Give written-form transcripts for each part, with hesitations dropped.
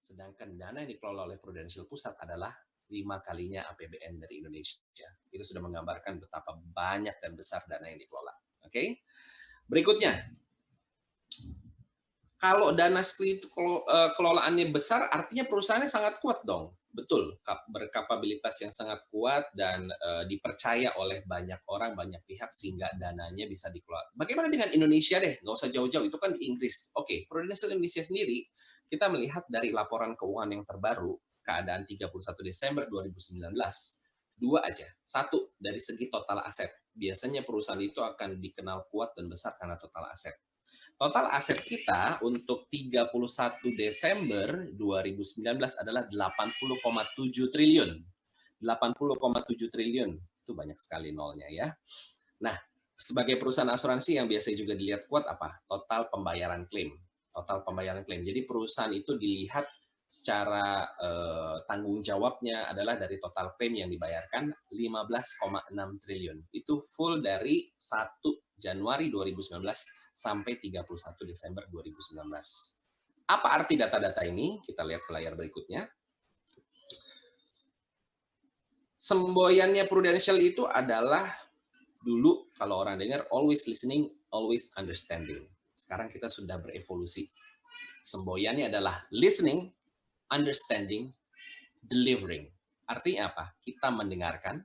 Sedangkan dana yang dikelola oleh Prudential Pusat adalah 5 kalinya APBN dari Indonesia. Itu sudah menggambarkan betapa banyak dan besar dana yang dikelola. Oke? Berikutnya, kalau dana itu kelolaannya besar, artinya perusahaannya sangat kuat dong. Betul, berkapabilitas yang sangat kuat dan dipercaya oleh banyak orang, banyak pihak, sehingga dananya bisa dikelola. Bagaimana dengan Indonesia deh? Nggak usah jauh-jauh, itu kan di Inggris. Oke, Prudential Indonesia sendiri, kita melihat dari laporan keuangan yang terbaru, keadaan 31 Desember 2019, dua aja. Satu, dari segi total aset. Biasanya perusahaan itu akan dikenal kuat dan besar karena total aset. Total aset kita untuk 31 Desember 2019 adalah 80,7 triliun. 80,7 triliun. Itu banyak sekali nolnya ya. Nah, sebagai perusahaan asuransi yang biasa juga dilihat kuat apa? Total pembayaran klaim. Total pembayaran klaim. Jadi perusahaan itu dilihat secara tanggung jawabnya adalah dari total klaim yang dibayarkan 15,6 triliun. Itu full dari 1 Januari 2019 sampai 31 Desember 2019. Apa arti data-data ini? Kita lihat ke layar berikutnya. Semboyannya Prudential itu adalah dulu kalau orang dengar always listening, always understanding. Sekarang kita sudah berevolusi. Semboyannya adalah listening, understanding, delivering. Artinya apa? Kita mendengarkan,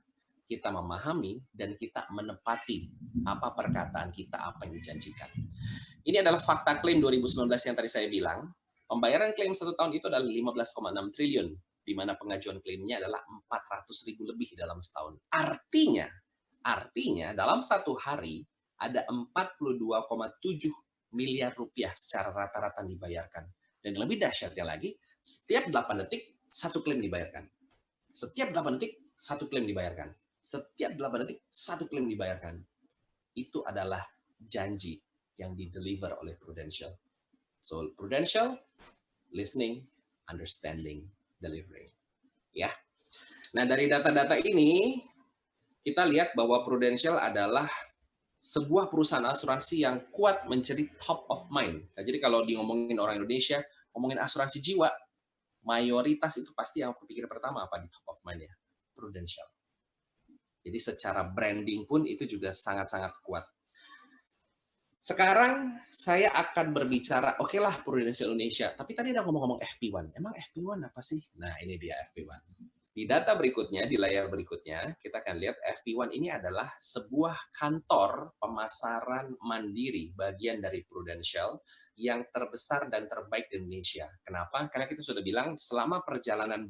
kita memahami, dan kita menepati apa perkataan kita, apa yang dijanjikan. Ini adalah fakta klaim 2019 yang tadi saya bilang. Pembayaran klaim 1 tahun itu adalah 15,6 triliun, di mana pengajuan klaimnya adalah 400.000 lebih dalam setahun. Artinya dalam satu hari ada 42,7 miliar rupiah secara rata-rata dibayarkan. Dan lebih dahsyatnya lagi, setiap 8 detik, 1 klaim dibayarkan. Setiap 8 detik, 1 klaim dibayarkan. Setiap 8 detik, 1 klaim dibayarkan. Itu adalah janji yang di-deliver oleh Prudential. So, Prudential, listening, understanding, delivering. Ya. Nah, dari data-data ini, kita lihat bahwa Prudential adalah sebuah perusahaan asuransi yang kuat menjadi top of mind. Nah, jadi kalau ngomongin orang Indonesia, ngomongin asuransi jiwa, mayoritas itu pasti yang kepikir pertama apa di top of mind ya? Prudential. Jadi secara branding pun itu juga sangat-sangat kuat. Sekarang saya akan berbicara, oke lah Prudential Indonesia, tapi tadi ada ngomong-ngomong FP1. Emang FP1 apa sih? Nah, ini dia FP1. Di data berikutnya, di layar berikutnya, kita akan lihat FP1 ini adalah sebuah kantor pemasaran mandiri bagian dari Prudential yang terbesar dan terbaik di Indonesia. Kenapa? Karena kita sudah bilang selama perjalanan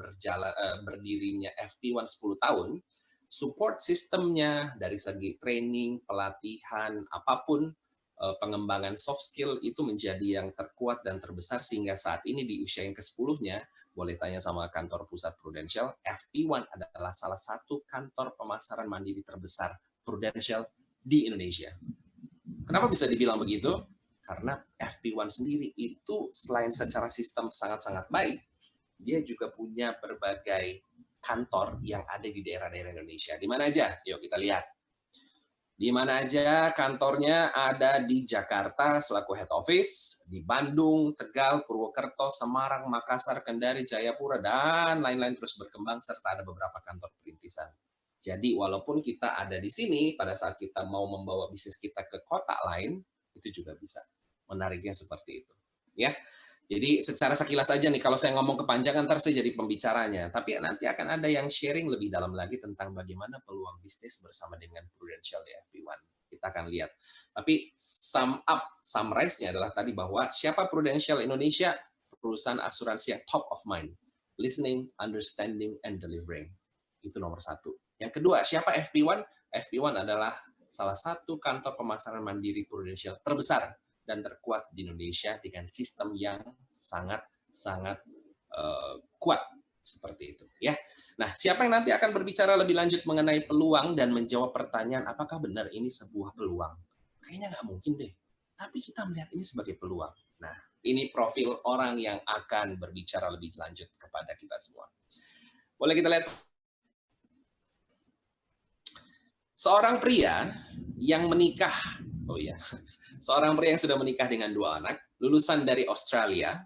berdirinya FP1 10 tahun, support sistemnya dari segi training, pelatihan, apapun, pengembangan soft skill itu menjadi yang terkuat dan terbesar sehingga saat ini di usia yang ke-10-nya, boleh tanya sama kantor pusat Prudential, FP1 adalah salah satu kantor pemasaran mandiri terbesar Prudential di Indonesia. Kenapa bisa dibilang begitu? Karena FP1 sendiri itu selain secara sistem sangat-sangat baik, dia juga punya berbagai kantor yang ada di daerah-daerah Indonesia. Di mana aja? Yuk kita lihat. Di mana aja kantornya ada di Jakarta selaku head office, di Bandung, Tegal, Purwokerto, Semarang, Makassar, Kendari, Jayapura, dan lain-lain terus berkembang, serta ada beberapa kantor perintisan. Jadi walaupun kita ada di sini, pada saat kita mau membawa bisnis kita ke kota lain, itu juga bisa. Menariknya seperti itu. Ya. Jadi secara sekilas aja nih, kalau saya ngomong kepanjangan, ntar saya jadi pembicaranya. Tapi nanti akan ada yang sharing lebih dalam lagi tentang bagaimana peluang bisnis bersama dengan Prudential di FP1. Kita akan lihat. Tapi summarize-nya adalah tadi bahwa siapa Prudential Indonesia? Perusahaan asuransi yang top of mind. Listening, understanding, and delivering. Itu nomor 1. Yang kedua, siapa FP1? FP1 adalah salah satu kantor pemasaran mandiri Prudential terbesar dan terkuat di Indonesia dengan sistem yang sangat kuat seperti itu ya. Nah, siapa yang nanti akan berbicara lebih lanjut mengenai peluang dan menjawab pertanyaan apakah benar ini sebuah peluang? Kayaknya nggak mungkin deh. Tapi kita melihat ini sebagai peluang. Nah, ini profil orang yang akan berbicara lebih lanjut kepada kita semua. Boleh kita lihat. Seorang pria yang menikah, seorang pria yang sudah menikah dengan 2 anak, lulusan dari Australia,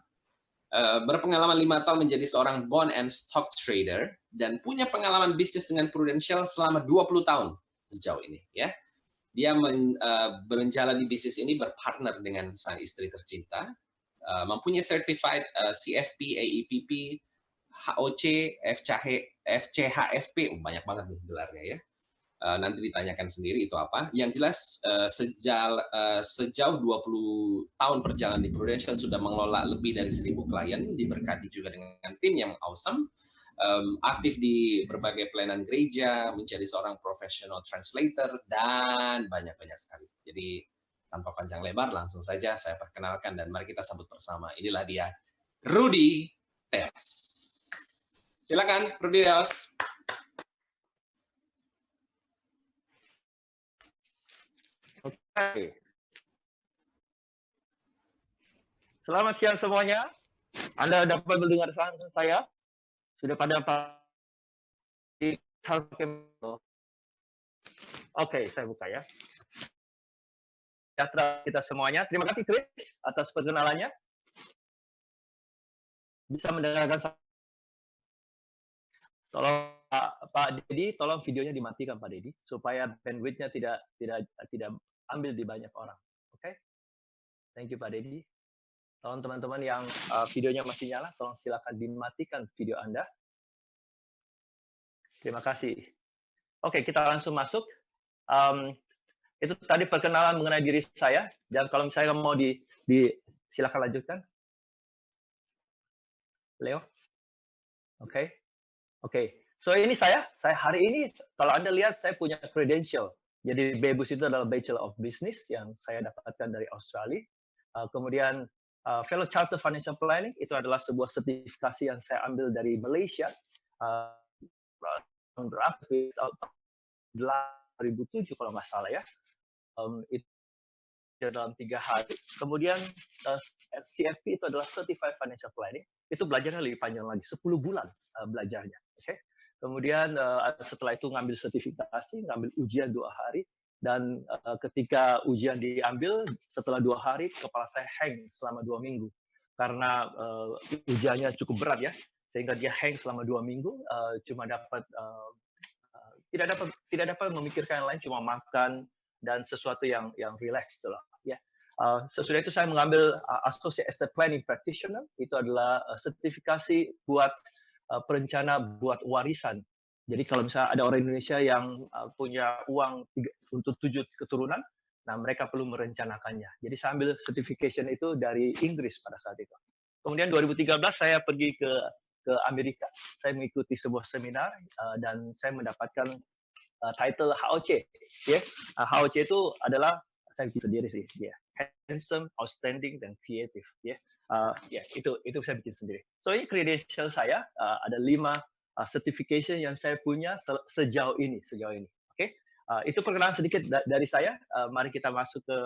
berpengalaman 5 tahun menjadi seorang bond and stock trader, dan punya pengalaman bisnis dengan Prudential selama 20 tahun sejauh ini. Ya, dia menjalani bisnis ini berpartner dengan sang istri tercinta, mempunyai certified CFP, AEPP, HOC, FCHFP, banyak banget nih gelarnya ya. Nanti ditanyakan sendiri itu apa. Yang jelas sejauh 20 tahun perjalanan di Prudential sudah mengelola lebih dari 1.000 klien, diberkati juga dengan tim yang awesome, aktif di berbagai pelayanan gereja, menjadi seorang professional translator, dan banyak-banyak sekali. Jadi tanpa panjang lebar, langsung saja saya perkenalkan dan mari kita sambut bersama. Inilah dia, Rudy Theos. Silakan, Rudy Theos. Oke. Selamat siang semuanya. Anda dapat mendengar saya? Sudah pada Oke, saya buka ya. Sejahtera kita semuanya. Terima kasih Chris atas perkenalannya. Bisa mendengarkan saya. Tolong Pak Dedi, tolong videonya dimatikan Pak Dedi supaya bandwidth-nya tidak ambil di banyak orang. Oke? Thank you Pak Dedi. Tolong teman-teman yang videonya masih nyala, tolong silakan dimatikan video Anda. Terima kasih. Oke, kita langsung masuk. Itu tadi perkenalan mengenai diri saya. Dan kalau misalnya mau silakan lanjutkan. Leo. Oke. So ini saya hari ini kalau Anda lihat saya punya credential. Jadi BEBUS itu adalah Bachelor of Business yang saya dapatkan dari Australia. Kemudian Fellow Chartered Financial Planning itu adalah sebuah sertifikasi yang saya ambil dari Malaysia. Berapa? 2007 kalau nggak salah ya. Itu dalam 3 hari. Kemudian CFP itu adalah Certified Financial Planning. Itu belajarnya lebih panjang lagi, 10 bulan belajarnya. Okay? Kemudian setelah itu ngambil sertifikasi, ngambil ujian 2 hari. Dan ketika ujian diambil, setelah 2 hari, kepala saya hang selama 2 minggu. Karena ujiannya cukup berat ya, sehingga dia hang selama 2 minggu, cuma dapat tidak dapat memikirkan yang lain, cuma makan dan sesuatu yang relax itulah ya. Sesudah itu saya mengambil Associate Estate Planning Practitioner, itu adalah sertifikasi buat perencana buat warisan. Jadi kalau misalnya ada orang Indonesia yang punya uang untuk 7 keturunan, nah mereka perlu merencanakannya. Jadi saya ambil certification itu dari Inggris pada saat itu. Kemudian 2013 saya pergi ke Amerika, saya mengikuti sebuah seminar dan saya mendapatkan title HOC. Ya, HOC itu adalah saya bikin sendiri sih, ya. Handsome, outstanding, dan creative. Ya, itu saya bikin sendiri. So ini credential saya ada 5 certification yang saya punya sejauh ini. Oke, itu perkenalan sedikit dari saya. Mari kita masuk ke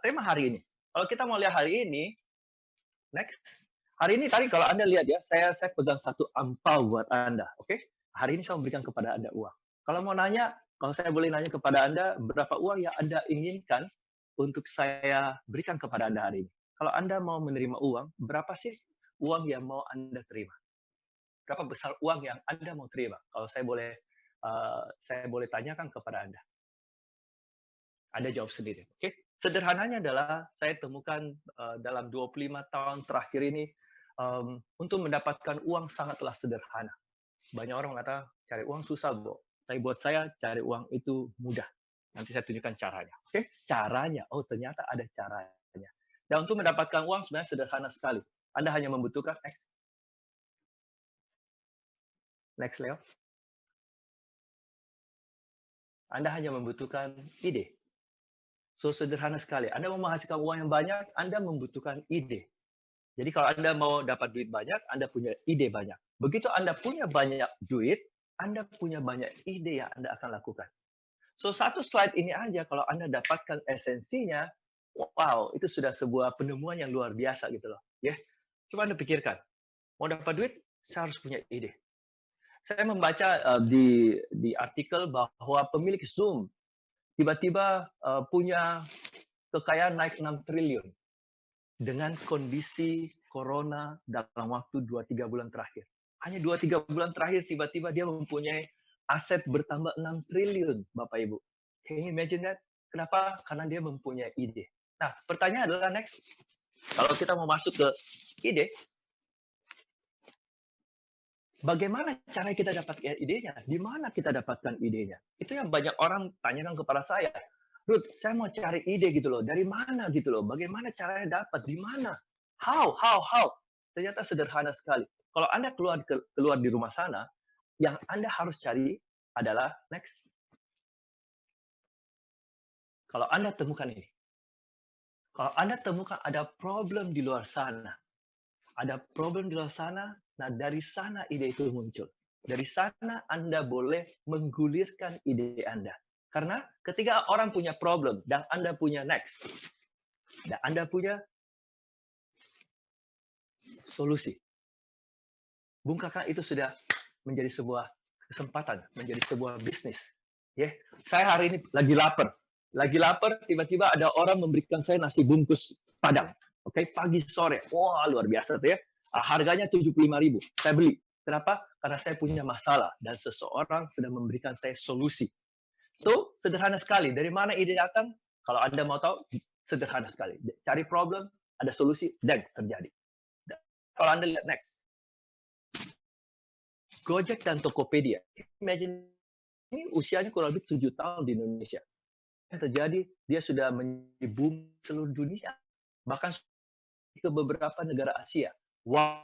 tema hari ini. Kalau kita mau lihat hari ini, next. Hari ini tadi kalau Anda lihat ya, saya pegang satu angpau buat Anda. Oke, hari ini saya memberikan kepada Anda uang. Kalau mau nanya, kalau saya boleh nanya kepada Anda, berapa uang yang Anda inginkan untuk saya berikan kepada Anda hari ini? Kalau Anda mau menerima uang, berapa sih uang yang mau Anda terima? Berapa besar uang yang Anda mau terima? Kalau saya boleh tanyakan kepada Anda. Anda jawab sendiri. Oke? Sederhananya adalah saya temukan dalam 25 tahun terakhir ini, untuk mendapatkan uang sangatlah sederhana. Banyak orang mengatakan cari uang susah, Bo. Tapi buat saya cari uang itu mudah. Nanti saya tunjukkan caranya. Oke? Caranya. Oh, ternyata ada caranya. Dan untuk mendapatkan uang sebenarnya sederhana sekali. Anda hanya membutuhkan Next, Leo. Anda hanya membutuhkan ide. So, sederhana sekali. Anda mau menghasilkan uang yang banyak, Anda membutuhkan ide. Jadi kalau Anda mau dapat duit banyak, Anda punya ide banyak. Begitu Anda punya banyak duit, Anda punya banyak ide yang Anda akan lakukan. So, satu slide ini aja, kalau Anda dapatkan esensinya, wow, itu sudah sebuah penemuan yang luar biasa gitu loh. Ya, coba Anda pikirkan, mau dapat duit, saya harus punya ide. Saya membaca di artikel bahwa pemilik Zoom tiba-tiba punya kekayaan naik 6 triliun dengan kondisi Corona dalam waktu 2-3 bulan terakhir. Hanya 2-3 bulan terakhir tiba-tiba dia mempunyai aset bertambah 6 triliun, Bapak Ibu. Can you imagine that? Kenapa? Karena dia mempunyai ide. Nah, pertanyaan adalah next, kalau kita mau masuk ke ide, bagaimana cara kita dapatkan idenya? Di mana kita dapatkan idenya? Itu yang banyak orang tanyakan kepada saya. Ruth, saya mau cari ide gitu loh. Dari mana gitu loh? Bagaimana caranya dapat? Di mana? How? Ternyata sederhana sekali. Kalau Anda keluar di rumah sana, yang Anda harus cari adalah next. Kalau Anda temukan ini. Kalau Anda temukan ada problem di luar sana. Ada problem di luar sana, nah dari sana ide itu muncul. Dari sana Anda boleh menggulirkan ide Anda. Karena ketika orang punya problem dan Anda punya next, dan Anda punya solusi, bukankah itu sudah menjadi sebuah kesempatan, menjadi sebuah bisnis? Ya, saya hari ini lagi lapar, tiba-tiba ada orang memberikan saya nasi bungkus Padang. Oke, pagi sore, wah luar biasa tuh ya. Harganya 75.000, saya beli. Kenapa? Karena saya punya masalah dan seseorang sedang memberikan saya solusi. So, sederhana sekali. Dari mana ide datang? Kalau Anda mau tahu, sederhana sekali. Cari problem, ada solusi, dan terjadi. Kalau Anda lihat next. Gojek dan Tokopedia. Imagine, ini usianya kurang lebih 7 tahun di Indonesia. Yang terjadi, dia sudah menjadi boom seluruh dunia. Bahkan ke beberapa negara Asia. Wah,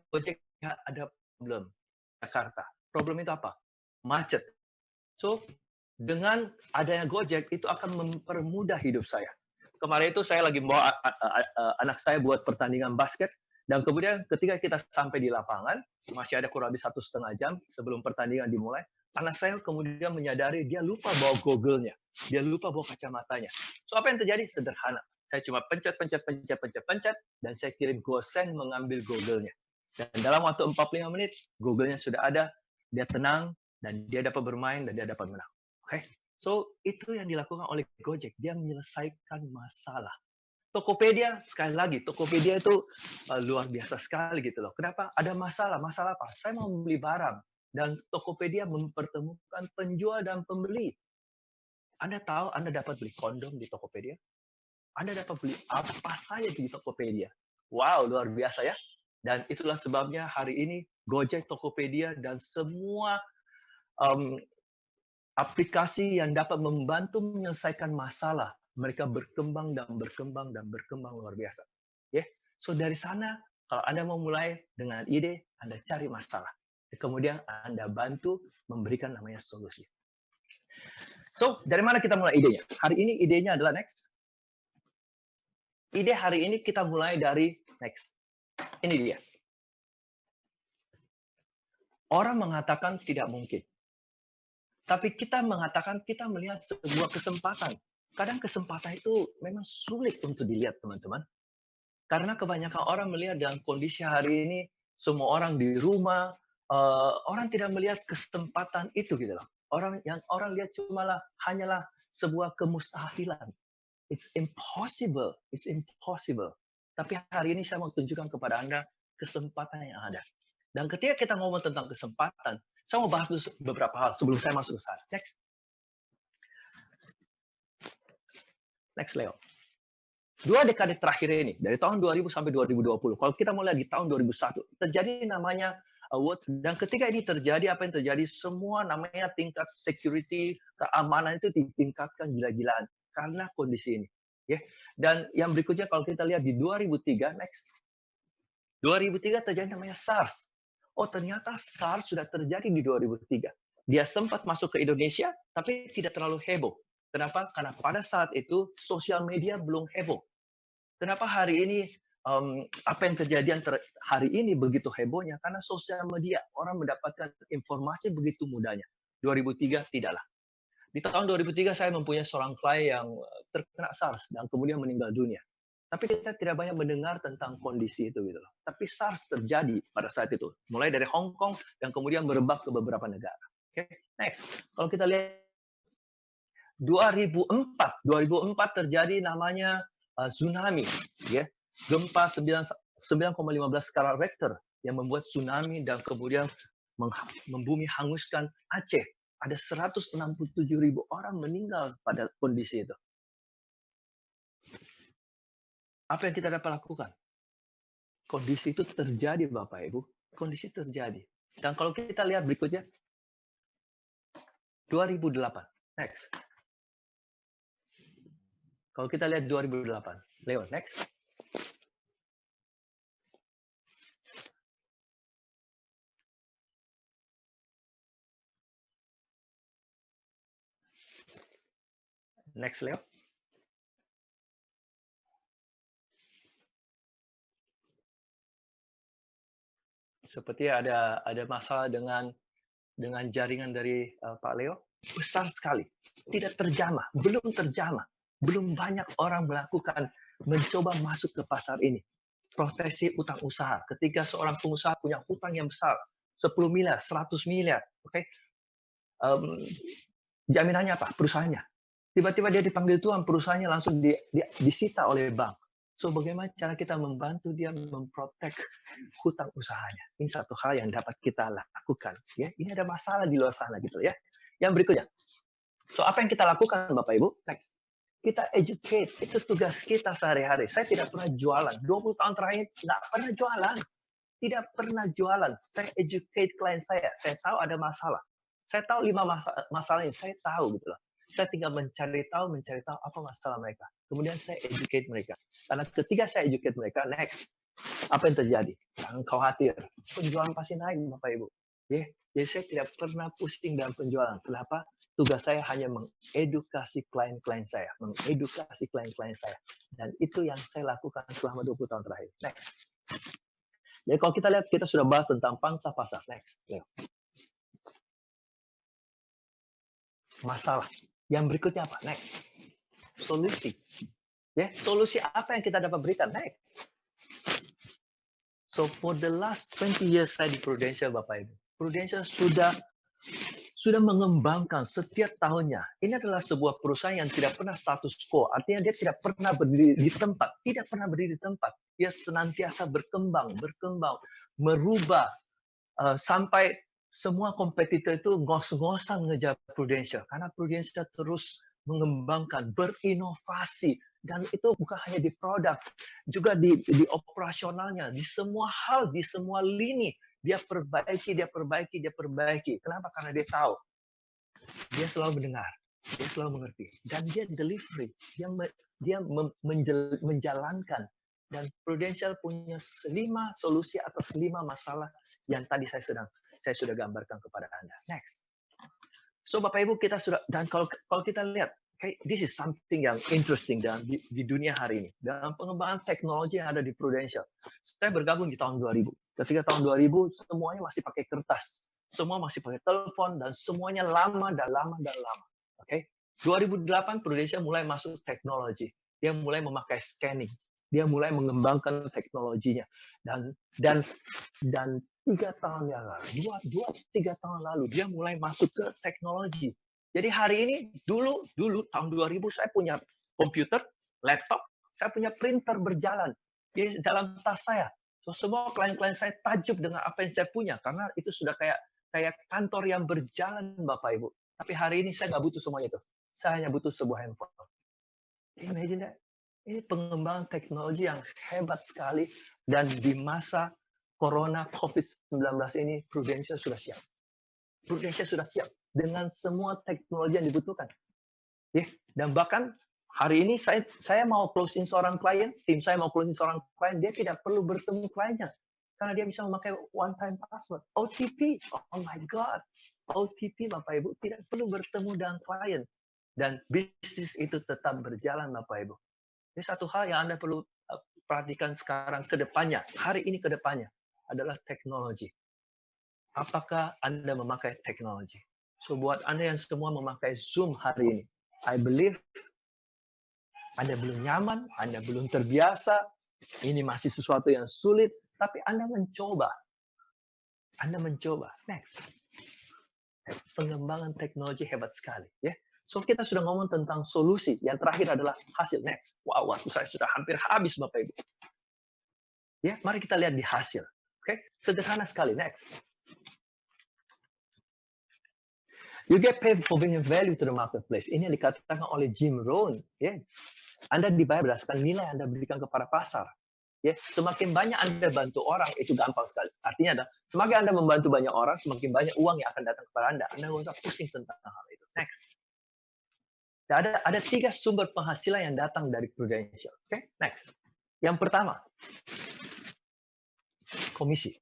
Gojek ada problem. Jakarta. Problem itu apa? Macet. So, dengan adanya Gojek, itu akan mempermudah hidup saya. Kemarin itu saya lagi membawa anak saya buat pertandingan basket, dan kemudian ketika kita sampai di lapangan, masih ada kurang lebih 1,5 jam sebelum pertandingan dimulai, anak saya kemudian menyadari dia lupa bawa goggle-nya. Dia lupa bawa kacamatanya. So, apa yang terjadi? Sederhana. Saya cuma pencet, dan saya kirim gosen mengambil goggle-nya. Dan dalam waktu 45 menit, goggle-nya sudah ada, dia tenang, dan dia dapat bermain, dan dia dapat menang. Oke? So, itu yang dilakukan oleh Gojek. Dia menyelesaikan masalah. Tokopedia, sekali lagi, Tokopedia itu luar biasa sekali gitu loh. Kenapa? Ada masalah. Masalah apa? Saya mau membeli barang. Dan Tokopedia mempertemukan penjual dan pembeli. Anda tahu Anda dapat beli kondom di Tokopedia? Anda dapat beli apa saja di Tokopedia. Wow, luar biasa ya. Dan itulah sebabnya hari ini Gojek, Tokopedia, dan semua aplikasi yang dapat membantu menyelesaikan masalah. Mereka berkembang luar biasa. Ya, so dari sana, kalau Anda mau mulai dengan ide, Anda cari masalah. Kemudian Anda bantu memberikan namanya solusi. So, dari mana kita mulai idenya? Hari ini idenya adalah next. Ide hari ini kita mulai dari next. Ini dia. Orang mengatakan tidak mungkin. Tapi kita mengatakan kita melihat sebuah kesempatan. Kadang kesempatan itu memang sulit untuk dilihat, teman-teman. Karena kebanyakan orang melihat dalam kondisi hari ini, semua orang di rumah, orang tidak melihat kesempatan itu gitu loh. Orang lihat hanyalah sebuah kemustahilan. It's impossible. Tapi hari ini saya mau tunjukkan kepada Anda kesempatan yang ada. Dan ketika kita ngomong tentang kesempatan, saya mau bahas dulu beberapa hal sebelum saya masuk ke sana. Next, Leo. 2 dekade terakhir ini, dari tahun 2000 sampai 2020, kalau kita mulai di tahun 2001, terjadi namanya dan ketika ini terjadi, apa yang terjadi? Semua namanya tingkat security, keamanan itu ditingkatkan gila-gilaan karena kondisi ini. Ya. Dan yang berikutnya kalau kita lihat di 2003, next. 2003 terjadi namanya SARS. Oh, ternyata SARS sudah terjadi di 2003. Dia sempat masuk ke Indonesia, tapi tidak terlalu heboh. Kenapa? Karena pada saat itu sosial media belum heboh. Kenapa hari ini apa yang kejadian hari ini begitu hebohnya? Karena sosial media, orang mendapatkan informasi begitu mudahnya. 2003 tidaklah. Di tahun 2003 saya mempunyai seorang klien yang terkena SARS dan kemudian meninggal dunia. Tapi kita tidak banyak mendengar tentang kondisi itu gitu loh. Tapi SARS terjadi pada saat itu, mulai dari Hong Kong dan kemudian merebak ke beberapa negara. Oke, next. Kalau kita lihat 2004 terjadi namanya tsunami, ya. Gempa 9,15 skala Richter yang membuat tsunami dan kemudian membumi hanguskan Aceh. Ada 167.000 orang meninggal pada kondisi itu. Apa yang kita dapat lakukan? Kondisi itu terjadi, Bapak Ibu. Kondisi terjadi. Dan kalau kita lihat berikutnya, 2008. Next. Kalau kita lihat 2008. Lewat, next. Next, Leo. Seperti ada masalah dengan jaringan dari Pak Leo. Besar sekali. Tidak terjamah. Belum terjamah. Belum banyak orang mencoba masuk ke pasar ini. Proteksi utang usaha. Ketika seorang pengusaha punya hutang yang besar, 10 miliar, 100 miliar, oke? Jaminannya apa? Perusahaannya. Tiba-tiba dia dipanggil Tuhan, perusahaannya langsung disita oleh bank. So, bagaimana cara kita membantu dia memprotek hutang usahanya? Ini satu hal yang dapat kita lakukan. Ya, ini ada masalah di luar sana gitu ya. Yang berikutnya. So, apa yang kita lakukan, Bapak Ibu? Next. Kita educate. Itu tugas kita sehari-hari. Saya tidak pernah jualan. 20 tahun terakhir nggak pernah jualan. Tidak pernah jualan. Saya educate klien saya. Saya tahu ada masalah. Saya tahu 5 masalahnya. Saya tahu gitu loh. Saya tinggal mencari tahu apa masalah mereka. Kemudian saya educate mereka. Karena ketika saya educate mereka, next, apa yang terjadi? Jangan khawatir. Penjualan pasti naik, Bapak Ibu. Jadi saya tidak pernah pusing dalam penjualan. Kenapa? Tugas saya hanya mengedukasi klien-klien saya. Mengedukasi klien-klien saya. Dan itu yang saya lakukan selama 20 tahun terakhir. Next. Jadi kalau kita lihat, kita sudah bahas tentang pangsa pasar. Next. Masalah. Yang berikutnya apa? Next. Solusi. Solusi apa yang kita dapat berikan? Next. So for the last 20 years saya di Prudential, Bapak Ibu. Prudential sudah mengembangkan setiap tahunnya. Ini adalah sebuah perusahaan yang tidak pernah status quo. Artinya dia tidak pernah berdiri di tempat. Tidak pernah berdiri di tempat. Dia senantiasa berkembang, merubah, sampai semua kompetitor itu ngos-ngosan ngejar Prudential. Karena Prudential terus mengembangkan, berinovasi. Dan itu bukan hanya di produk, juga di operasionalnya, di semua hal, di semua lini. Dia perbaiki. Kenapa? Karena dia tahu. Dia selalu mendengar. Dia selalu mengerti. Dan dia delivery. Dia menjalankan. Dan Prudential punya 5 solusi atas 5 masalah yang tadi saya sudah gambarkan kepada Anda. Next. So Bapak Ibu, kita sudah, dan kalau kita lihat, this is something yang interesting di dunia hari ini. Dalam pengembangan teknologi yang ada di Prudential. Saya bergabung di tahun 2000. Ketika tahun 2000, semuanya masih pakai kertas. Semua masih pakai telepon, dan semuanya lama. Oke? 2008, Prudential mulai masuk teknologi. Dia mulai memakai scanning. Dia mulai mengembangkan teknologinya. Dan 3 tahun yang lalu, 2-3 tahun lalu, dia mulai masuk ke teknologi. Jadi hari ini, dulu tahun 2000 saya punya komputer, laptop, saya punya printer berjalan di dalam tas saya. So, semua klien-klien saya takjub dengan apa yang saya punya, karena itu sudah kayak kantor yang berjalan, Bapak Ibu. Tapi hari ini saya nggak butuh semua itu. Saya hanya butuh sebuah handphone. Imagine that. Ini pengembangan teknologi yang hebat sekali, dan di masa Corona COVID-19 ini, Prudential sudah siap. Prudential sudah siap dengan semua teknologi yang dibutuhkan. Dan bahkan hari ini saya mau closing seorang klien, tim saya mau closing seorang klien, dia tidak perlu bertemu kliennya. Karena dia bisa memakai one-time password. OTP, oh my God. OTP, Bapak Ibu, tidak perlu bertemu dengan klien. Dan bisnis itu tetap berjalan, Bapak Ibu. Ini satu hal yang Anda perlu perhatikan sekarang ke depannya, hari ini ke depannya, adalah teknologi. Apakah Anda memakai teknologi? So, buat Anda yang semua memakai Zoom hari ini, I believe Anda belum nyaman, Anda belum terbiasa, ini masih sesuatu yang sulit, tapi Anda mencoba. Next. Pengembangan teknologi hebat sekali. So, kita sudah ngomong tentang solusi. Yang terakhir adalah hasil. Next. Wow, waktu saya sudah hampir habis, Bapak Ibu. Ya, mari kita lihat di hasil. Oke, sederhana sekali. Next. You get paid for bringing value to the marketplace. Ini yang dikatakan oleh Jim Rohn. Ya, Anda dibayar berdasarkan nilai Anda berikan kepada pasar. Ya, semakin banyak Anda bantu orang, itu gampang sekali. Artinya adalah, semakin Anda membantu banyak orang, semakin banyak uang yang akan datang kepada Anda. Anda nggak usah pusing tentang hal itu. Next. Ada 3 sumber penghasilan yang datang dari Prudential. Oke, next. Yang pertama, komisi.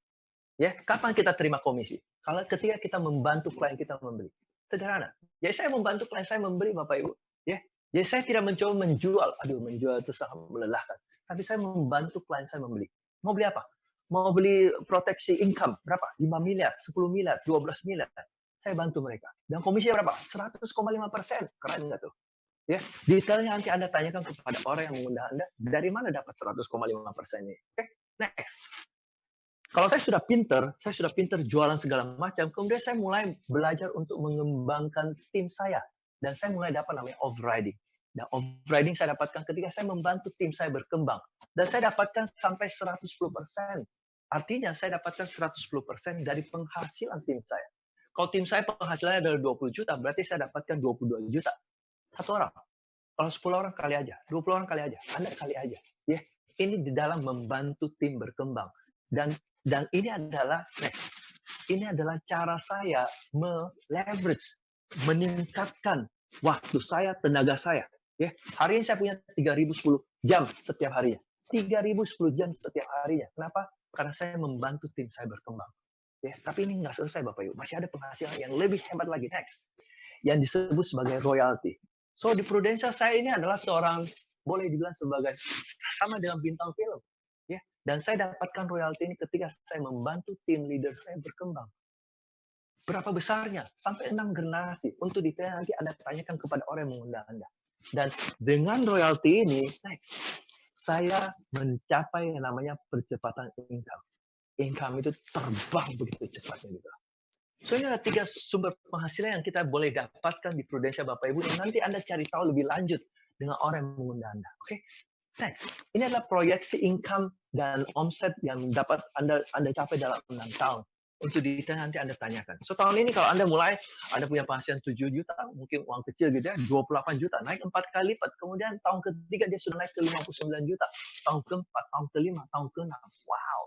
Ya, kapan kita terima komisi? Kalau ketika kita membantu klien kita membeli. Sederhana. Jadi saya membantu klien saya membeli, Bapak Ibu. Ya, jadi saya tidak mencoba menjual. Aduh, menjual itu sangat melelahkan. Tapi saya membantu klien saya membeli. Mau beli apa? Mau beli proteksi income berapa? 5 miliar, 10 miliar, 12 miliar. Saya bantu mereka. Dan komisinya berapa? 100,5%. Keren nggak tuh? Ya, detailnya nanti Anda tanyakan kepada orang yang mengundang Anda, dari mana dapat 100,5% ini? Oke, next. Kalau saya sudah pinter jualan segala macam, kemudian saya mulai belajar untuk mengembangkan tim saya. Dan saya mulai dapat namanya overriding. Dan overriding saya dapatkan ketika saya membantu tim saya berkembang. Dan saya dapatkan sampai 110%. Artinya saya dapatkan 110% dari penghasilan tim saya. Kalau tim saya penghasilannya adalah 20 juta, berarti saya dapatkan 22 juta. Satu orang. Kalau 10 orang kali aja, 20 orang kali aja, Anda kali aja. Ya, ini di dalam membantu tim berkembang. Dan ini adalah cara saya leverage, meningkatkan waktu saya, tenaga saya. Ya, hari ini saya punya 3.010 jam setiap harinya. 3.010 jam setiap harinya. Kenapa? Karena saya membantu tim saya berkembang. Ya, tapi ini nggak selesai, Bapak Ibu. Masih ada penghasilan yang lebih hebat lagi. Next. Yang disebut sebagai royalty. So, di Prudential saya ini adalah seorang, boleh dibilang sebagai, sama dengan bintang film. Ya, dan saya dapatkan royalti ini ketika saya membantu tim leader saya berkembang. Berapa besarnya? Sampai 6 generasi. Untuk detail nanti Anda tanyakan kepada orang yang mengundang Anda. Dan dengan royalti ini, next, saya mencapai yang namanya percepatan income. Income itu terbang begitu cepatnya gitu. So, ini ada 3 sumber penghasilan yang kita boleh dapatkan di Prudential, Bapak Ibu, yang nanti Anda cari tahu lebih lanjut dengan orang yang mengundang Anda. Oke? Next. Ini adalah proyeksi income dan omset yang dapat Anda capai dalam 6 tahun. Untuk detail nanti Anda tanyakan. So, tahun ini kalau Anda mulai, Anda punya penghasilan 7 juta, mungkin uang kecil gitu ya, 28 juta, naik 4 kali lipat. Kemudian tahun ketiga dia sudah naik ke 59 juta. Tahun keempat, tahun kelima, tahun keenam. Wow.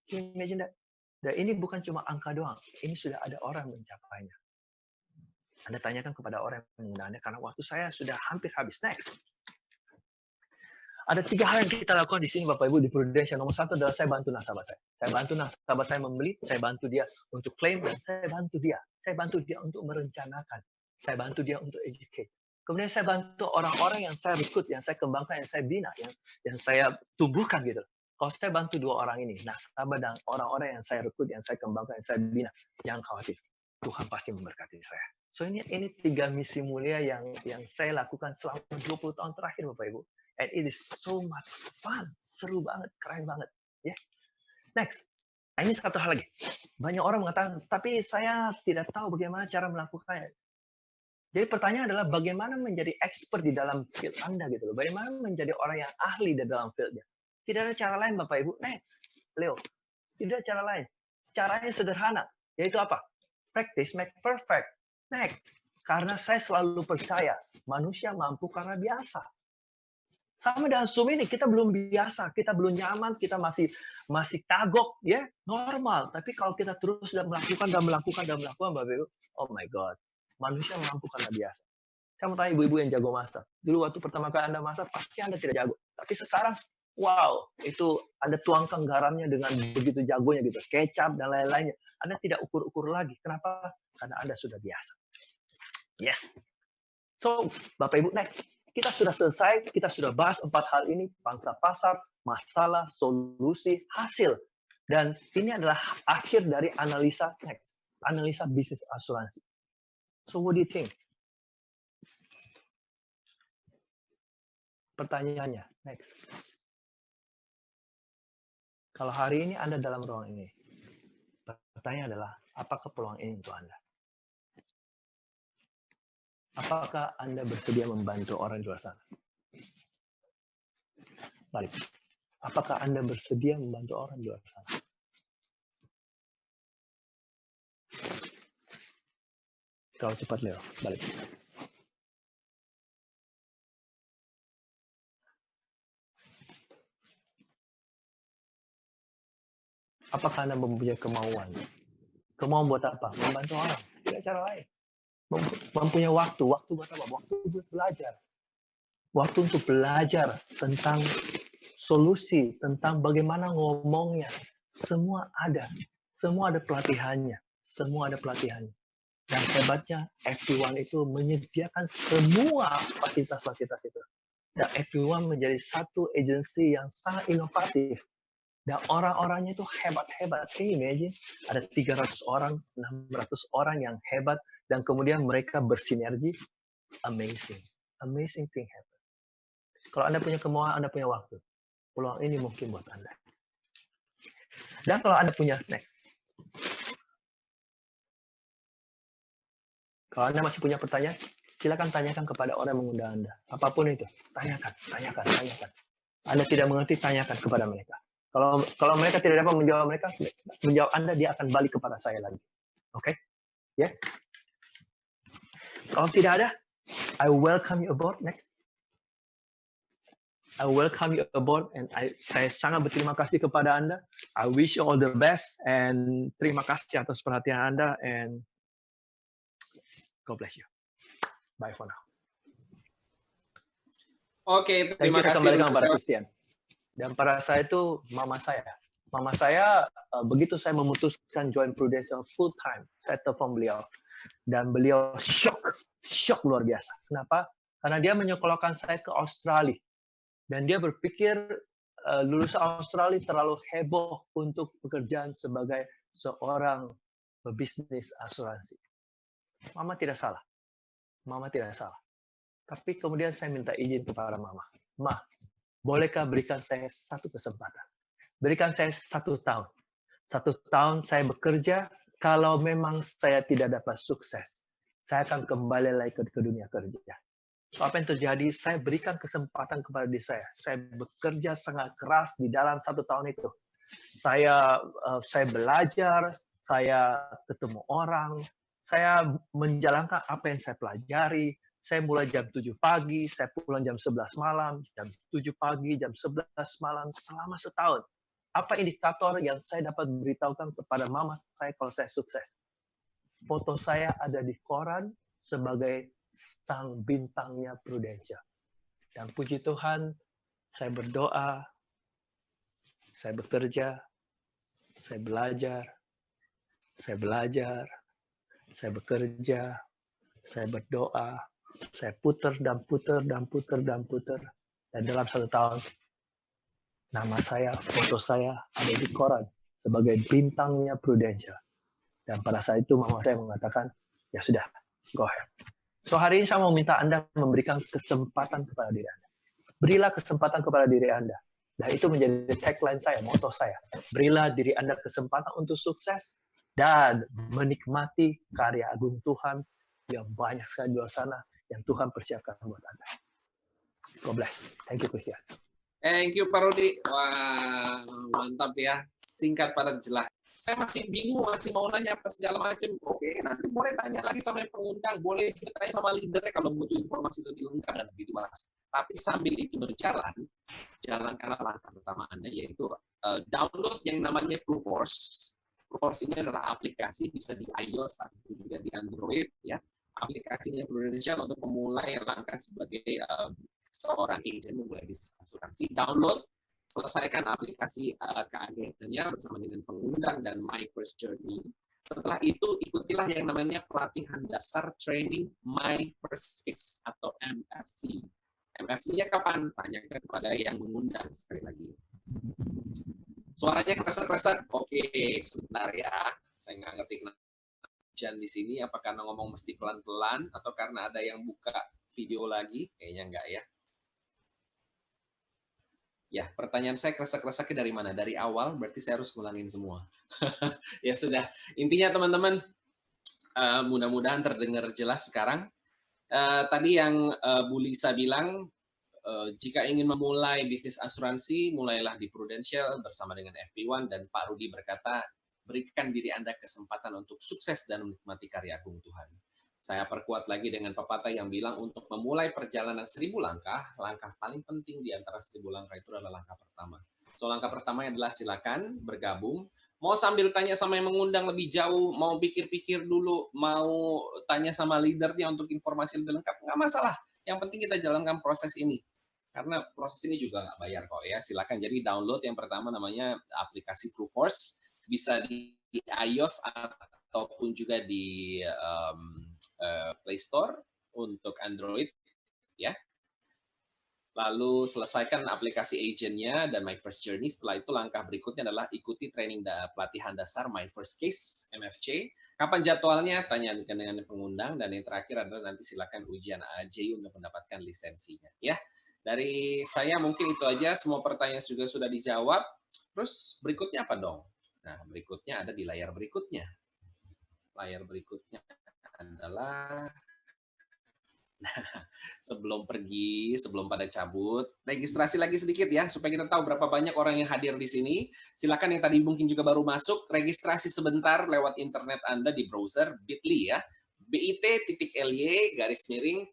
Can you imagine that? Dan ini bukan cuma angka doang, ini sudah ada orang mencapainya. Anda tanyakan kepada orang yang mengundangnya, karena waktu saya sudah hampir habis. Next. Ada 3 hal yang kita lakukan di sini, Bapak Ibu, di Prudential. Nomor 1 adalah saya bantu nasabah saya. Saya bantu nasabah saya membeli, saya bantu dia untuk claim, dan saya bantu dia. Saya bantu dia untuk merencanakan. Saya bantu dia untuk educate. Kemudian saya bantu orang-orang yang saya rekrut, yang saya kembangkan, yang saya bina, yang saya tumbuhkan gitu. Kalau saya bantu 2 orang ini, nasabah dan orang-orang yang saya rekrut, yang saya kembangkan, yang saya bina, jangan khawatir. Tuhan pasti memberkati saya. So ini 3 misi mulia yang saya lakukan selama 20 tahun terakhir, Bapak Ibu. And it is so much fun. Seru banget, keren banget. Ya. Next. Nah, ini satu hal lagi. Banyak orang mengatakan, tapi saya tidak tahu bagaimana cara melakukannya. Jadi pertanyaan adalah bagaimana menjadi expert di dalam field Anda gitu loh. Bagaimana menjadi orang yang ahli di dalam fieldnya. Tidak ada cara lain, Bapak Ibu. Next. Leo. Tidak ada cara lain. Caranya sederhana. Yaitu apa? Practice make perfect. Next. Karena saya selalu percaya manusia mampu karena biasa. Sama dengan Zoom ini, kita belum biasa, kita belum nyaman, kita masih kagok, ya normal. Tapi kalau kita terus dan melakukan, Bapak Ibu, oh my God, manusia mampu karena biasa. Saya mau tanya ibu-ibu yang jago masak. Dulu waktu pertama kali Anda masak, pasti Anda tidak jago. Tapi sekarang, wow, itu Anda tuangkan garamnya dengan begitu jagonya gitu, kecap dan lain-lainnya. Anda tidak ukur-ukur lagi. Kenapa? Karena Anda sudah biasa. Yes. So, Bapak Ibu, next. Kita sudah selesai, kita sudah bahas 4 hal ini, pangsa pasar, masalah, solusi, hasil. Dan ini adalah akhir dari analisa next, analisa bisnis asuransi. So what do you think? Pertanyaannya, next. Kalau hari ini Anda dalam ruang ini, pertanyaan adalah, apakah peluang ini untuk Anda? Apakah Anda bersedia membantu orang di luar sana? Balik. Apakah Anda bersedia membantu orang di luar sana? Terlalu cepat, Leo. Balik. Apakah Anda mempunyai kemauan? Kemauan buat apa? Membantu orang. Tidak cara lain. Mempunyai waktu. Waktu buat apa? Waktu buat belajar. Waktu untuk belajar tentang solusi, tentang bagaimana ngomongnya. Semua ada. Semua ada pelatihannya. Semua ada pelatihannya. Dan hebatnya, FP1 itu menyediakan semua fasilitas-fasilitas itu. Dan FP1 menjadi satu agensi yang sangat inovatif. Dan orang-orangnya itu hebat-hebat. Can you imagine? Ada 300 orang, 600 orang yang hebat, dan kemudian mereka bersinergi. Amazing. Amazing thing happen. Kalau Anda punya kemauan, Anda punya waktu. Peluang ini mungkin buat Anda. Dan kalau Anda punya, next. Kalau Anda masih punya pertanyaan, silakan tanyakan kepada orang yang mengundang Anda. Apapun itu, tanyakan. Anda tidak mengerti, tanyakan kepada mereka. Kalau mereka tidak dapat menjawab Anda, dia akan balik kepada saya lagi. Oke? Ya? Kalau tidak ada, I welcome you aboard. Next. I welcome you aboard, and saya sangat berterima kasih kepada Anda. I wish you all the best, and terima kasih atas perhatian Anda, and God bless you. Bye for now. Oke, Dan terima kita kasih. kembalikan kepada Christian. Dan pada saya itu mama saya. Mama saya, begitu saya memutuskan join Prudential full time, saya telepon beliau. Dan beliau shock luar biasa. Kenapa? Karena dia menyekolahkan saya ke Australia. Dan dia berpikir lulusan Australia terlalu heboh untuk pekerjaan sebagai seorang pebisnis asuransi. Mama tidak salah. Tapi kemudian saya minta izin kepada Mama. Ma, bolehkah berikan saya satu kesempatan? Berikan saya 1 tahun. 1 tahun saya bekerja, kalau memang saya tidak dapat sukses, saya akan kembali lagi ke dunia kerja. So, apa yang terjadi? Saya berikan kesempatan kepada diri saya. Saya bekerja sangat keras di dalam 1 tahun itu. Saya belajar, saya ketemu orang, saya menjalankan apa yang saya pelajari. Saya mulai jam 7 pagi, saya pulang jam 11 malam, jam 7 pagi, jam 11 malam, selama setahun. Apa indikator yang saya dapat beritahukan kepada mama saya kalau saya sukses? Foto saya ada di koran sebagai sang bintangnya Prudential. Dan puji Tuhan, saya berdoa, saya bekerja, saya belajar, saya bekerja, saya berdoa, saya putar. Dan dalam 1 tahun, nama saya, foto saya ada di koran sebagai bintangnya Prudential. Dan pada saat itu mama saya mengatakan, ya sudah, go ahead. So hari ini saya mau minta Anda memberikan kesempatan kepada diri Anda. Berilah kesempatan kepada diri Anda. Dan itu menjadi tagline saya, motto saya. Berilah diri Anda kesempatan untuk sukses dan menikmati karya agung Tuhan yang banyak sekali di luar sana yang Tuhan persiapkan buat Anda. God bless. Thank you, Christian. Thank you, Pak Rudi. Wah, mantap ya. Singkat, padat, jelas. Saya masih bingung, masih mau nanya apa segala macam. Oke, nanti boleh tanya lagi sama yang pengundang. Boleh juga tanya sama leadernya kalau butuh informasi lebih lengkap dan lebih luas. Tapi sambil itu berjalan, jalankanlah langkah pertama Anda, yaitu download yang namanya Proofforce. Proofforce ini adalah aplikasi, bisa di iOS atau juga di Android. Ya, aplikasinya Prudential untuk memulai langkah sebagai seorang agent memulai bisnis asuransi. Download, selesaikan aplikasi keagentannya bersama dengan pengundang dan My First Journey. Setelah itu, ikutilah yang namanya pelatihan dasar training My First Fix atau MFC. MFC-nya kapan? Tanyakan kepada yang mengundang sekali lagi. Suaranya keresak-keresak. Oke, sebentar ya. Saya nggak ngerti kenapa hujan di sini. Apa karena ngomong mesti pelan-pelan atau karena ada yang buka video lagi? Kayaknya nggak ya. Ya, pertanyaan saya kresek-kreseknya dari mana? Dari awal, berarti saya harus ngulangin semua. Ya sudah, intinya teman-teman, mudah-mudahan terdengar jelas sekarang. Tadi yang Bu Lisa bilang, jika ingin memulai bisnis asuransi, mulailah di Prudential bersama dengan FP1, dan Pak Rudi berkata, berikan diri Anda kesempatan untuk sukses dan menikmati karya agung Tuhan. Saya perkuat lagi dengan pepatah yang bilang untuk memulai perjalanan 1000 langkah, langkah paling penting di antara 1000 langkah itu adalah langkah pertama. So, langkah pertamanya adalah silakan bergabung. Mau sambil tanya sama yang mengundang lebih jauh, mau pikir-pikir dulu, mau tanya sama leadernya untuk informasi lebih lengkap, nggak masalah. Yang penting kita jalankan proses ini. Karena proses ini juga nggak bayar kok ya. Silakan, jadi download yang pertama namanya aplikasi Proofforce, bisa di iOS ataupun juga di Play Store untuk Android ya. Lalu selesaikan aplikasi agentnya dan My First Journey. Setelah itu langkah berikutnya adalah ikuti training pelatihan dasar My First Case MFC. Kapan jadwalnya? Tanya dengan pengundang. Dan yang terakhir adalah nanti silakan ujian AJI untuk mendapatkan lisensinya ya. Dari saya mungkin itu aja. Semua pertanyaan juga sudah dijawab. Terus berikutnya apa dong? Nah, berikutnya ada di layar berikutnya. Layar berikutnya adalah, nah, sebelum pergi, sebelum pada cabut, registrasi lagi sedikit ya, supaya kita tahu berapa banyak orang yang hadir di sini. Silakan yang tadi mungkin juga baru masuk, registrasi sebentar lewat internet Anda di browser bit.ly ya, bit.ly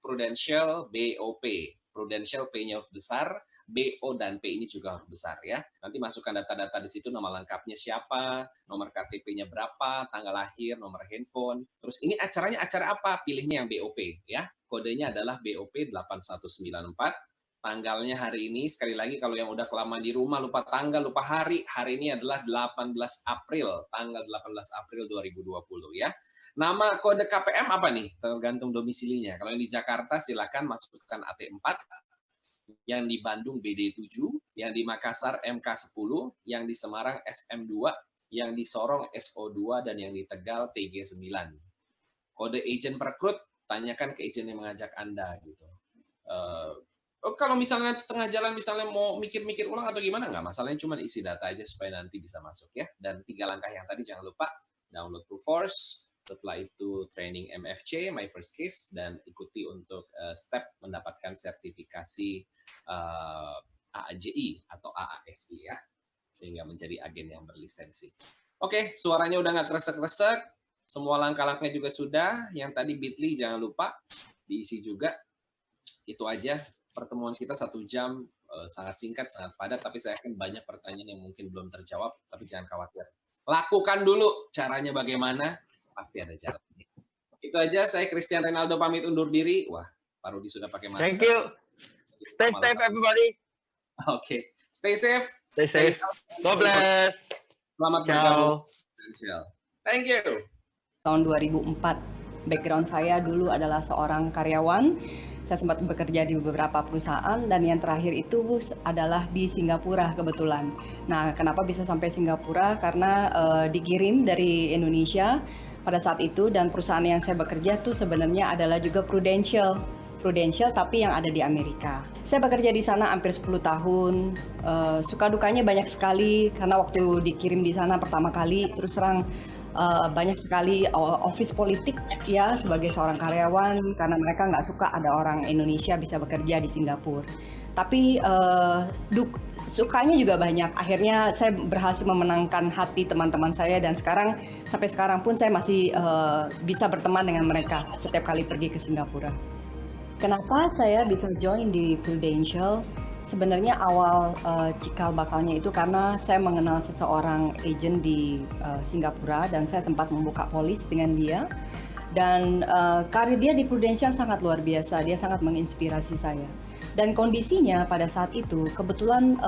/Prudential BOP. Prudential P-nya huruf besar, BO dan P ini juga huruf besar ya. Nanti masukkan data-data di situ, nama lengkapnya siapa, nomor KTP-nya berapa, tanggal lahir, nomor handphone. Terus ini acaranya acara apa? Pilihnya yang BOP ya. Kodenya adalah BOP 8194. Tanggalnya hari ini, sekali lagi kalau yang udah kelamaan di rumah, lupa tanggal, lupa hari ini adalah 18 April, tanggal 18 April 2020 ya. Nama kode KPM apa nih? Tergantung domisilinya. Kalau yang di Jakarta silakan masukkan AT4, yang di Bandung BD7, yang di Makassar MK10, yang di Semarang SM2, yang di Sorong SO2, dan yang di Tegal TG9. Kode agent perekrut, tanyakan ke agent yang mengajak Anda gitu. Kalau misalnya tengah jalan misalnya mau mikir-mikir ulang atau gimana, nggak masalahnya, cuma isi data aja supaya nanti bisa masuk ya. Dan 3 langkah yang tadi jangan lupa, download Proofforce, setelah itu training MFC, My First Case, dan ikuti untuk step mendapatkan sertifikasi AAJI atau AASI ya, sehingga menjadi agen yang berlisensi. Oke, suaranya udah nggak kresek-kresek, semua langkah-langkahnya juga sudah, yang tadi bit.ly jangan lupa diisi juga. Itu aja pertemuan kita 1 jam, sangat singkat, sangat padat, tapi saya yakin banyak pertanyaan yang mungkin belum terjawab, tapi jangan khawatir. Lakukan dulu, caranya bagaimana, pasti ada jalan. Itu aja, saya Christian Renaldo pamit undur diri. Wah, Pak Rudi sudah pakai masker. Thank you. Stay safe everybody. Oke, stay safe. Stay safe. God bless. Selamat bergabung. Thank you. Tahun 2004, background saya dulu adalah seorang karyawan. Saya sempat bekerja di beberapa perusahaan, dan yang terakhir itu adalah di Singapura kebetulan. Nah, kenapa bisa sampai Singapura? Karena dikirim dari Indonesia pada saat itu, dan perusahaan yang saya bekerja tuh sebenarnya adalah juga Prudential, tapi yang ada di Amerika. Saya bekerja di sana hampir 10 tahun. Suka dukanya banyak sekali, karena waktu dikirim di sana pertama kali, terus terang banyak sekali office politik ya sebagai seorang karyawan, karena mereka nggak suka ada orang Indonesia bisa bekerja di Singapura. Tapi sukanya juga banyak. Akhirnya saya berhasil memenangkan hati teman-teman saya, dan sampai sekarang pun saya masih bisa berteman dengan mereka setiap kali pergi ke Singapura. Kenapa saya bisa join di Prudential? Sebenarnya awal cikal bakalnya itu karena saya mengenal seseorang agent di Singapura, dan saya sempat membuka polis dengan dia. Dan karir dia di Prudential sangat luar biasa, dia sangat menginspirasi saya. Dan kondisinya pada saat itu, kebetulan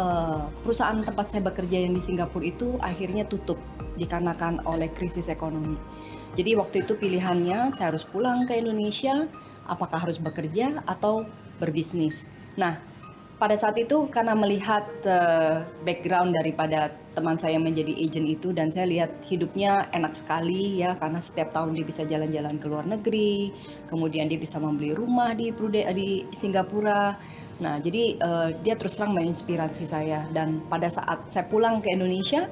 perusahaan tempat saya bekerja yang di Singapura itu akhirnya tutup dikarenakan oleh krisis ekonomi. Jadi waktu itu pilihannya saya harus pulang ke Indonesia, apakah harus bekerja atau berbisnis. Nah, pada saat itu karena melihat background daripada teman saya menjadi agent itu, dan saya lihat hidupnya enak sekali ya, karena setiap tahun dia bisa jalan-jalan ke luar negeri, kemudian dia bisa membeli rumah di Singapura. Nah, jadi dia terus terang menginspirasi saya, dan pada saat saya pulang ke Indonesia,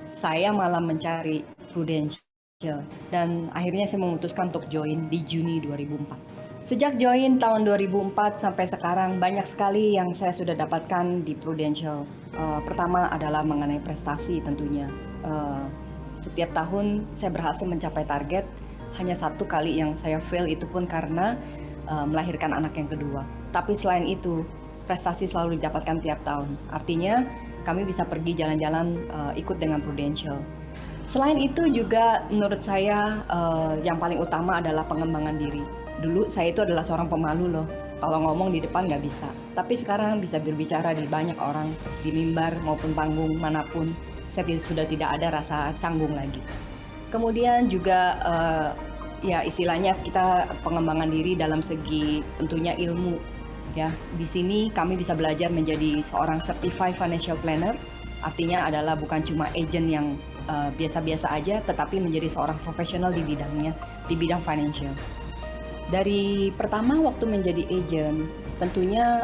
saya malah mencari Prudential, dan akhirnya saya memutuskan untuk join di Juni 2004. Sejak join tahun 2004 sampai sekarang, banyak sekali yang saya sudah dapatkan di Prudential. Pertama adalah mengenai prestasi tentunya. Setiap tahun saya berhasil mencapai target, hanya satu kali yang saya fail itu pun karena melahirkan anak yang kedua. Tapi selain itu, prestasi selalu didapatkan tiap tahun. Artinya, kami bisa pergi jalan-jalan ikut dengan Prudential. Selain itu juga menurut saya yang paling utama adalah pengembangan diri. Dulu saya itu adalah seorang pemalu loh. Kalau ngomong di depan nggak bisa. Tapi sekarang bisa berbicara di banyak orang, di mimbar maupun panggung manapun. Saya sudah tidak ada rasa canggung lagi. Kemudian juga ya istilahnya kita pengembangan diri dalam segi tentunya ilmu. Ya, di sini kami bisa belajar menjadi seorang certified financial planner. Artinya adalah bukan cuma agent yang biasa-biasa aja, tetapi menjadi seorang profesional di bidangnya, di bidang financial. Dari pertama waktu menjadi agent, tentunya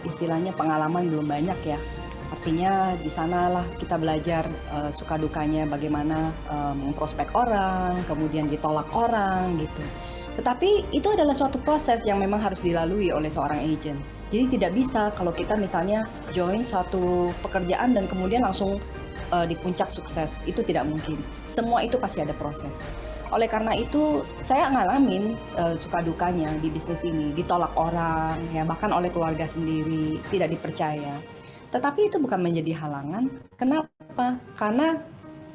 istilahnya pengalaman belum banyak ya. Artinya di sanalah kita belajar suka dukanya bagaimana memprospek orang, kemudian ditolak orang gitu. Tetapi itu adalah suatu proses yang memang harus dilalui oleh seorang agent. Jadi tidak bisa kalau kita misalnya join suatu pekerjaan dan kemudian langsung di puncak sukses, itu tidak mungkin. Semua itu pasti ada proses. Oleh karena itu, saya ngalamin suka dukanya di bisnis ini, ditolak orang, ya bahkan oleh keluarga sendiri, tidak dipercaya. Tetapi itu bukan menjadi halangan. Kenapa? Karena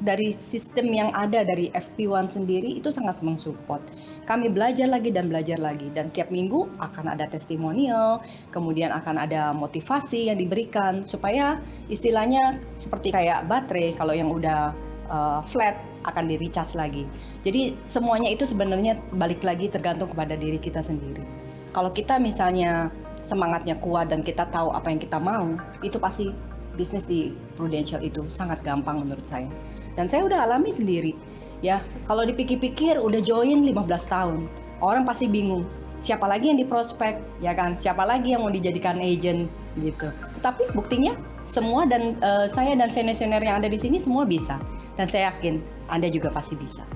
dari sistem yang ada dari FP1 sendiri itu sangat mensupport. Kami belajar lagi dan belajar lagi, dan tiap minggu akan ada testimonial, kemudian akan ada motivasi yang diberikan supaya istilahnya seperti kayak baterai kalau yang udah flat akan di recharge lagi. Jadi semuanya itu sebenarnya balik lagi tergantung kepada diri kita sendiri. Kalau kita misalnya semangatnya kuat dan kita tahu apa yang kita mau, itu pasti bisnis di Prudential itu sangat gampang menurut saya. Dan saya udah alami sendiri. Ya, kalau dipikir-pikir udah join 15 tahun. Orang pasti bingung, siapa lagi yang diprospek, ya kan? Siapa lagi yang mau dijadikan agent gitu. Tetapi buktinya semua dan saya dan senior-senior yang ada di sini semua bisa. Dan saya yakin Anda juga pasti bisa.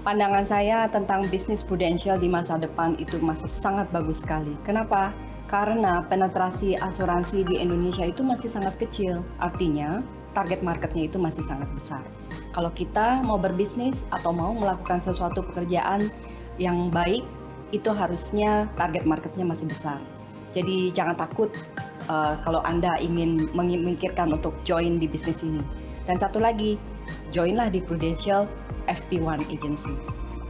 Pandangan saya tentang bisnis Prudential di masa depan itu masih sangat bagus sekali. Kenapa? Karena penetrasi asuransi di Indonesia itu masih sangat kecil. Artinya, target marketnya itu masih sangat besar. Kalau kita mau berbisnis atau mau melakukan sesuatu pekerjaan yang baik, itu harusnya target marketnya masih besar. Jadi jangan takut kalau Anda ingin memikirkan untuk join di bisnis ini. Dan satu lagi, joinlah di Prudential FP1 Agency.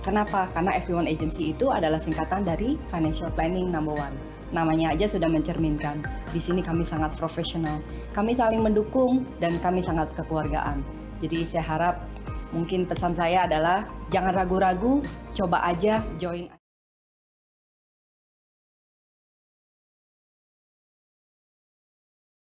Kenapa? Karena FP1 Agency itu adalah singkatan dari Financial Planning Number 1. Namanya aja sudah mencerminkan. Di sini kami sangat profesional. Kami saling mendukung dan kami sangat kekeluargaan. Jadi saya harap mungkin pesan saya adalah jangan ragu-ragu, coba aja join.